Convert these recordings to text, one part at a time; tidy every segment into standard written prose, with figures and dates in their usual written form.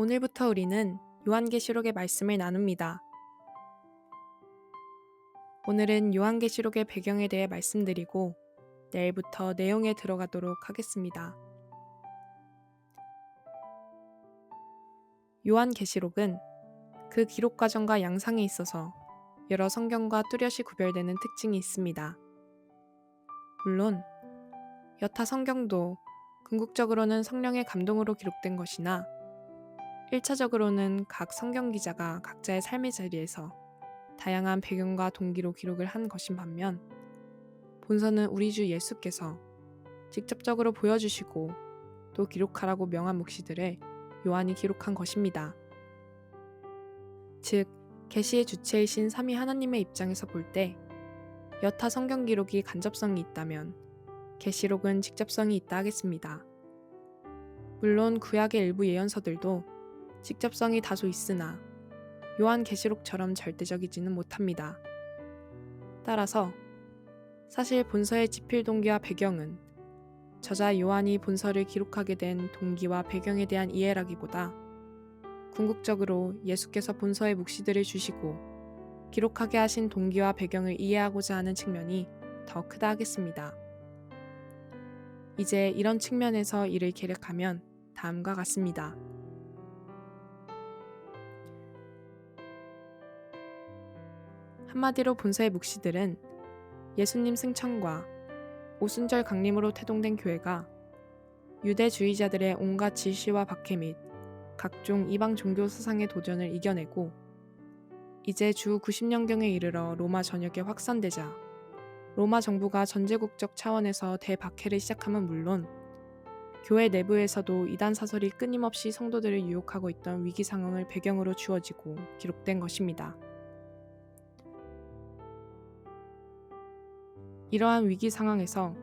오늘부터 우리는 요한계시록의 말씀을 나눕니다. 오늘은 요한계시록의 배경에 대해 말씀드리고 내일부터 내용에 들어가도록 하겠습니다. 요한계시록은 그 기록 과정과 양상에 있어서 여러 성경과 뚜렷이 구별되는 특징이 있습니다. 물론 여타 성경도 궁극적으로는 성령의 감동으로 기록된 것이나 1차적으로는 각 성경 기자가 각자의 삶의 자리에서 다양한 배경과 동기로 기록을 한 것인 반면 본서는 우리 주 예수께서 직접적으로 보여주시고 또 기록하라고 명한 묵시들을 요한이 기록한 것입니다. 즉, 계시의 주체이신 삼위 하나님의 입장에서 볼 때 여타 성경 기록이 간접성이 있다면 계시록은 직접성이 있다 하겠습니다. 물론 구약의 일부 예언서들도 직접성이 다소 있으나 요한계시록처럼 절대적이지는 못합니다. 따라서 사실 본서의 지필 동기와 배경은 저자 요한이 본서를 기록하게 된 동기와 배경에 대한 이해라기보다 궁극적으로 예수께서 본서의 묵시들을 주시고 기록하게 하신 동기와 배경을 이해하고자 하는 측면이 더 크다 하겠습니다. 이제 이런 측면에서 이를 계략하면 다음과 같습니다. 한마디로 본서의 묵시들은 예수님 승천과 오순절 강림으로 태동된 교회가 유대주의자들의 온갖 질시와 박해 및 각종 이방 종교 사상의 도전을 이겨내고 이제 주 90년경에 이르러 로마 전역에 확산되자 로마 정부가 전제국적 차원에서 대박해를 시작함은 물론 교회 내부에서도 이단 사설이 끊임없이 성도들을 유혹하고 있던 위기 상황을 배경으로 주어지고 기록된 것입니다. 이러한 위기 상황에서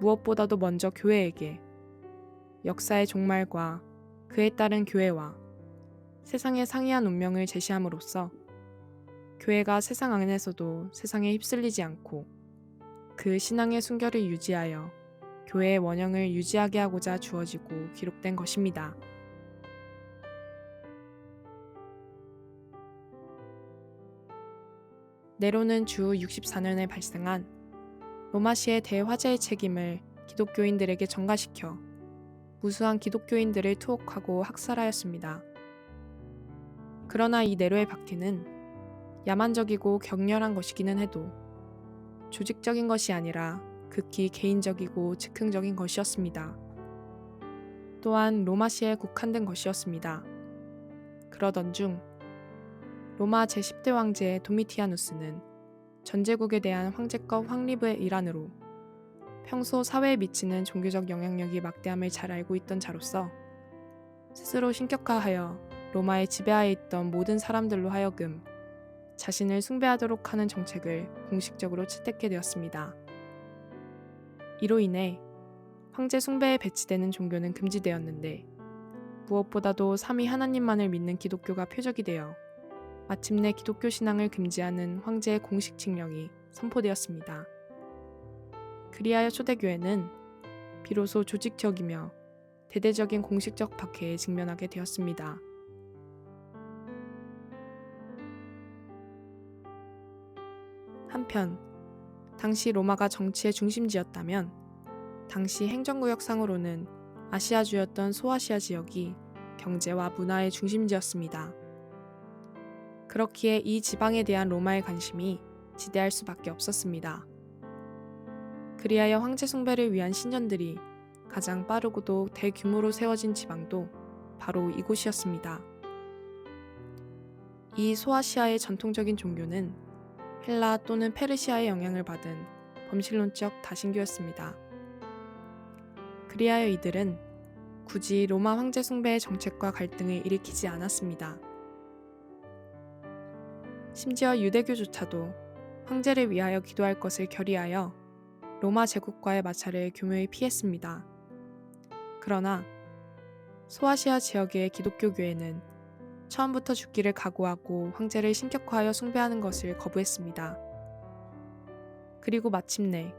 무엇보다도 먼저 교회에게 역사의 종말과 그에 따른 교회와 세상의 상이한 운명을 제시함으로써 교회가 세상 안에서도 세상에 휩쓸리지 않고 그 신앙의 순결을 유지하여 교회의 원형을 유지하게 하고자 주어지고 기록된 것입니다. 네로는 주 64년에 발생한 로마시의 대화재의 책임을 기독교인들에게 전가시켜 무수한 기독교인들을 투옥하고 학살하였습니다. 그러나 이 네로의 박해는 야만적이고 격렬한 것이기는 해도 조직적인 것이 아니라 극히 개인적이고 즉흥적인 것이었습니다. 또한 로마시에 국한된 것이었습니다. 그러던 중 로마 제10대 황제 도미티아누스는 전제국에 대한 황제급 확립의 일환으로 평소 사회에 미치는 종교적 영향력이 막대함을 잘 알고 있던 자로서 스스로 신격화하여 로마의 지배하에 있던 모든 사람들로 하여금 자신을 숭배하도록 하는 정책을 공식적으로 채택하게 되었습니다. 이로 인해 황제 숭배에 배치되는 종교는 금지되었는데 무엇보다도 삼위 하나님만을 믿는 기독교가 표적이 되어 마침내 기독교 신앙을 금지하는 황제의 공식 칙령이 선포되었습니다. 그리하여 초대교회는 비로소 조직적이며 대대적인 공식적 박해에 직면하게 되었습니다. 한편 당시 로마가 정치의 중심지였다면 당시 행정구역상으로는 아시아주였던 소아시아 지역이 경제와 문화의 중심지였습니다. 그렇기에 이 지방에 대한 로마의 관심이 지대할 수밖에 없었습니다. 그리하여 황제 숭배를 위한 신전들이 가장 빠르고도 대규모로 세워진 지방도 바로 이곳이었습니다. 이 소아시아의 전통적인 종교는 헬라 또는 페르시아의 영향을 받은 범실론적 다신교였습니다. 그리하여 이들은 굳이 로마 황제 숭배의 정책과 갈등을 일으키지 않았습니다. 심지어 유대교조차도 황제를 위하여 기도할 것을 결의하여 로마 제국과의 마찰을 교묘히 피했습니다. 그러나 소아시아 지역의 기독교 교회는 처음부터 죽기를 각오하고 황제를 신격화하여 숭배하는 것을 거부했습니다. 그리고 마침내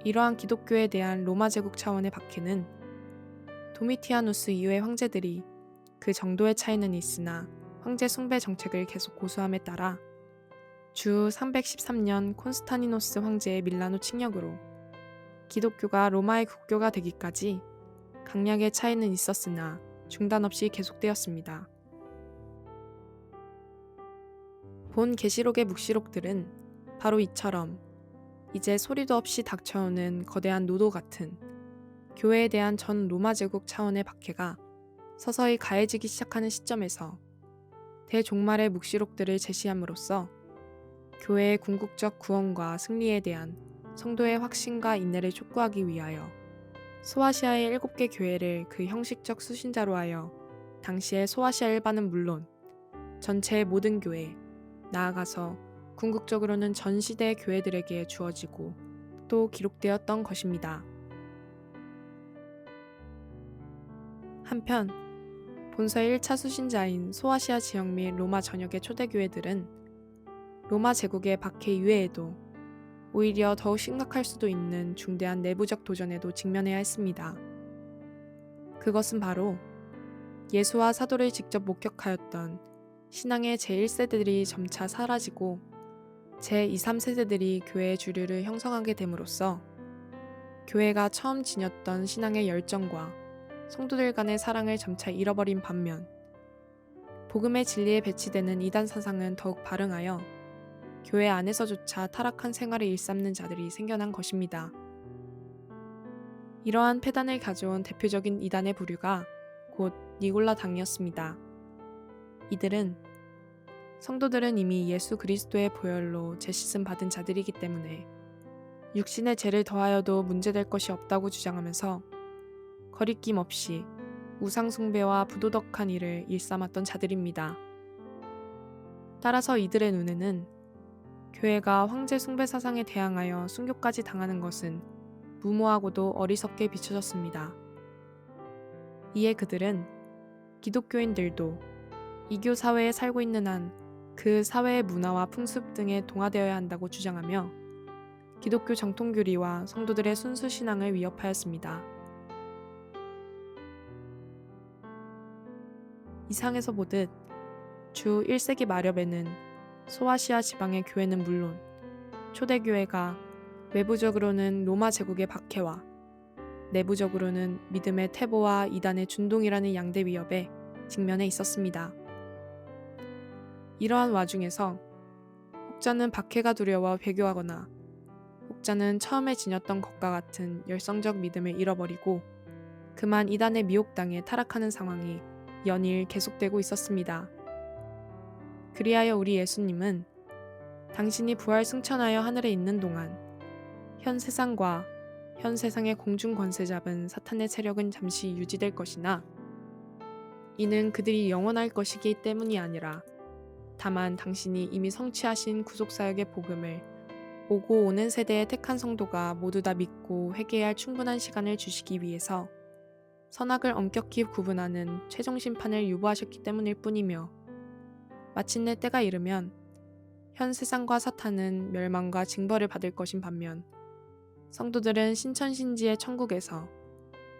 이러한 기독교에 대한 로마 제국 차원의 박해는 도미티아누스 이후의 황제들이 그 정도의 차이는 있으나 황제 숭배 정책을 계속 고수함에 따라 주 313년 콘스탄티노스 황제의 밀라노 침략으로 기독교가 로마의 국교가 되기까지 강약의 차이는 있었으나 중단 없이 계속되었습니다. 본 계시록의 묵시록들은 바로 이처럼 이제 소리도 없이 닥쳐오는 거대한 노도 같은 교회에 대한 전 로마 제국 차원의 박해가 서서히 가해지기 시작하는 시점에서 대종말의 묵시록들을 제시함으로써 교회의 궁극적 구원과 승리에 대한 성도의 확신과 인내를 촉구하기 위하여 소아시아의 7개 교회를 그 형식적 수신자로 하여 당시의 소아시아 일반은 물론 전체의 모든 교회, 나아가서 궁극적으로는 전 시대의 교회들에게 주어지고 또 기록되었던 것입니다. 한편 본서의 1차 수신자인 소아시아 지역 및 로마 전역의 초대교회들은 로마 제국의 박해 이외에도 오히려 더욱 심각할 수도 있는 중대한 내부적 도전에도 직면해야 했습니다. 그것은 바로 예수와 사도를 직접 목격하였던 신앙의 제1세대들이 점차 사라지고 제2, 3세대들이 교회의 주류를 형성하게 됨으로써 교회가 처음 지녔던 신앙의 열정과 성도들 간의 사랑을 점차 잃어버린 반면 복음의 진리에 배치되는 이단 사상은 더욱 발흥하여 교회 안에서조차 타락한 생활을 일삼는 자들이 생겨난 것입니다. 이러한 폐단을 가져온 대표적인 이단의 부류가 곧 니골라당이었습니다. 이들은 성도들은 이미 예수 그리스도의 보혈로 제시씀 받은 자들이기 때문에 육신의 죄를 더하여도 문제될 것이 없다고 주장하면서 거리낌 없이 우상숭배와 부도덕한 일을 일삼았던 자들입니다. 따라서 이들의 눈에는 교회가 황제 숭배 사상에 대항하여 순교까지 당하는 것은 무모하고도 어리석게 비춰졌습니다. 이에 그들은 기독교인들도 이교 사회에 살고 있는 한 그 사회의 문화와 풍습 등에 동화되어야 한다고 주장하며 기독교 정통교리와 성도들의 순수 신앙을 위협하였습니다. 이상에서 보듯 주 1세기 말엽에는 소아시아 지방의 교회는 물론 초대교회가 외부적으로는 로마 제국의 박해와 내부적으로는 믿음의 퇴보와 이단의 준동이라는 양대 위협에 직면해 있었습니다. 이러한 와중에서 혹자는 박해가 두려워 배교하거나 혹자는 처음에 지녔던 것과 같은 열성적 믿음을 잃어버리고 그만 이단의 미혹당해 타락하는 상황이 연일 계속되고 있었습니다. 그리하여 우리 예수님은 당신이 부활 승천하여 하늘에 있는 동안 현 세상과 현 세상의 공중 권세 잡은 사탄의 세력은 잠시 유지될 것이나 이는 그들이 영원할 것이기 때문이 아니라 다만 당신이 이미 성취하신 구속사역의 복음을 오고 오는 세대의 택한 성도가 모두 다 믿고 회개할 충분한 시간을 주시기 위해서 선악을 엄격히 구분하는 최종 심판을 유보하셨기 때문일 뿐이며 마침내 때가 이르면 현 세상과 사탄은 멸망과 징벌을 받을 것인 반면 성도들은 신천신지의 천국에서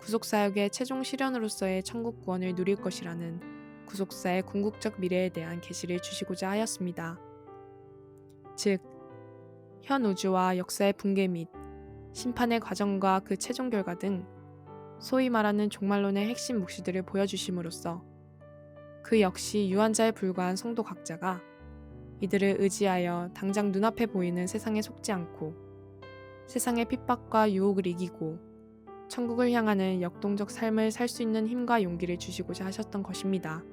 구속사역의 최종 실현으로서의 천국 구원을 누릴 것이라는 구속사의 궁극적 미래에 대한 계시를 주시고자 하였습니다. 즉, 현 우주와 역사의 붕괴 및 심판의 과정과 그 최종 결과 등 소위 말하는 종말론의 핵심 묵시들을 보여주심으로써 그 역시 유한자에 불과한 성도 각자가 이들을 의지하여 당장 눈앞에 보이는 세상에 속지 않고 세상의 핍박과 유혹을 이기고 천국을 향하는 역동적 삶을 살 수 있는 힘과 용기를 주시고자 하셨던 것입니다.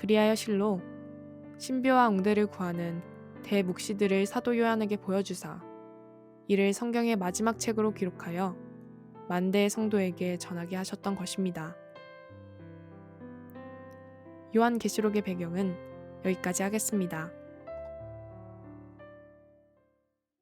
그리하여 실로 신비와 웅대를 구하는 대묵시들을 사도 요한에게 보여주사 이를 성경의 마지막 책으로 기록하여 만대의 성도에게 전하게 하셨던 것입니다. 요한계시록의 배경은 여기까지 하겠습니다.